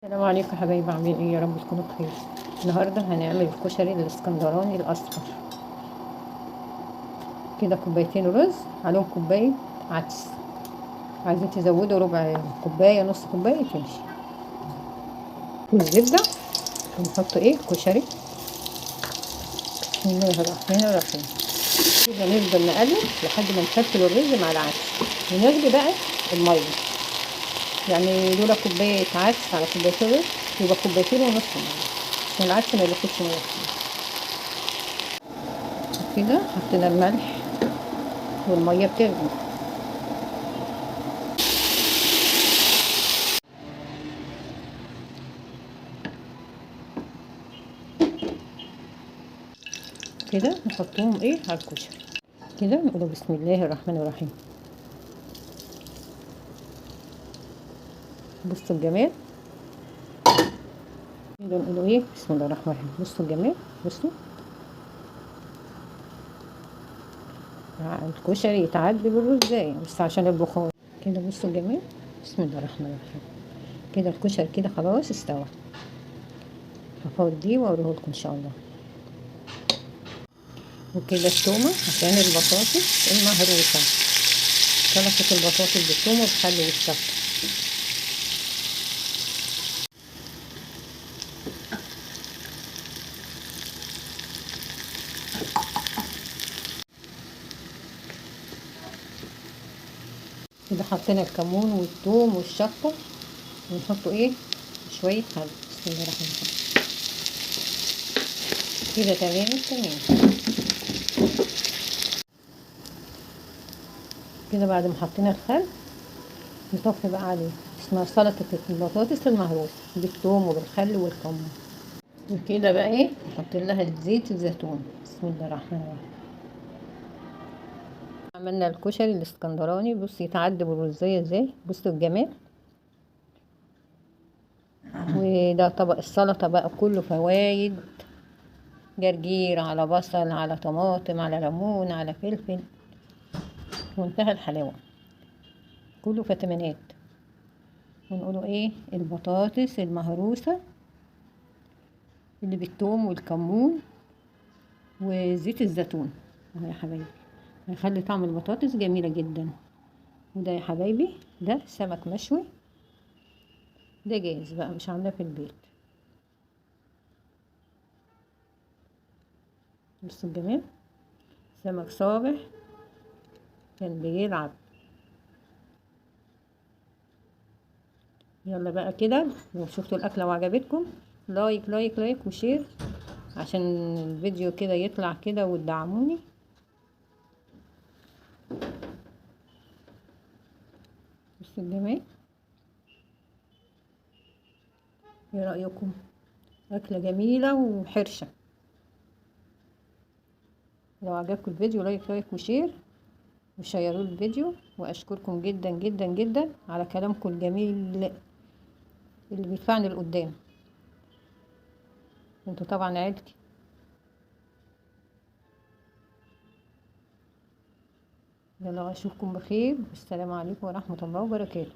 السلام عليكم يا حبايبي، عاملين ايه؟ يا رب تكونوا بخير. النهارده هنعمل الكشري الاسكندراني الاصفر. كده كوبايتين رز عليهم كوبايه عدس. عايزين تزودوا ربع كوبايه، نص كوبايه تمشي. والزبده ونحط كشري. بسم الله الرحمن الرحيم. كده نفضل نقلب لحد ما نفتل الرز مع العدس، ونغلي بقى الميه. يعني لولا كوبايه عدس على كوبايتين رز يبقى كوبايتين ونص ميه، عشان العدس ما ياخدش ميه كتير. كده حطينا الملح والميه بتغلي. كده نحطهم على الكشري. كده نقول بسم الله الرحمن الرحيم. بصوا الجمال. كده نقول بسم الله الرحمن الرحيم. بصوا الجمال، بصوا الكشري يتعدي بالرزاية بس عشان البخار. كده بصوا الجمال، بسم الله الرحمن الرحيم. كده الكشري كده خلاص استوى. هفضيه واوريه لكم ان شاء الله. وكده التومه عشان البطاطس المهروسه، سلطه البطاطس بالثوم والخل والشطه. كده حطينا الكمون والثوم والشطه، ونحطوا شويه خل. بسم الله الرحمن الرحيم. كده تمام. كده بعد ما حطينا الخل نطفي بقى عليه. اسمها سلطة البطاطس المهروسة بالثوم وبالخل والكمون. وكده بقى نحط لها زيت الزيتون. بسم الله الرحمن الرحيم. عملنا الكشري الاسكندراني. بصي يتعدي بالرزية ازاي، بصوا الجمال. وده طبق السلطة بقى كله فوايد، جرجير على بصل على طماطم على ليمون على فلفل، منتهى الحلاوة، كله فيتامينات. ونقولوا البطاطس المهروسة اللي بالثوم والكمون وزيت الزيتون اهو يا حبايبي، هيخلي طعم البطاطس جميلة جدا. وده يا حبايبي ده سمك مشوي، ده جاهز بقى مش عاملاه في البيت. بصوا الجمال، سمك صابح كان بيلعب. يلا بقى كده، لو شفتوا الاكله وعجبتكم لايك لايك لايك وشير، عشان الفيديو كده يطلع كده وتدعموني. بصوا الجمال، ايه رايكم؟ اكله جميله وحرشه. لو عجبكم الفيديو لايك لايك وشير وشيروا الفيديو. واشكركم جدا جدا جدا على كلامكم الجميل اللي بيدفعني لقدام. انتوا طبعا عيلتي. يلا اشوفكم بخير، والسلام عليكم ورحمة الله وبركاته.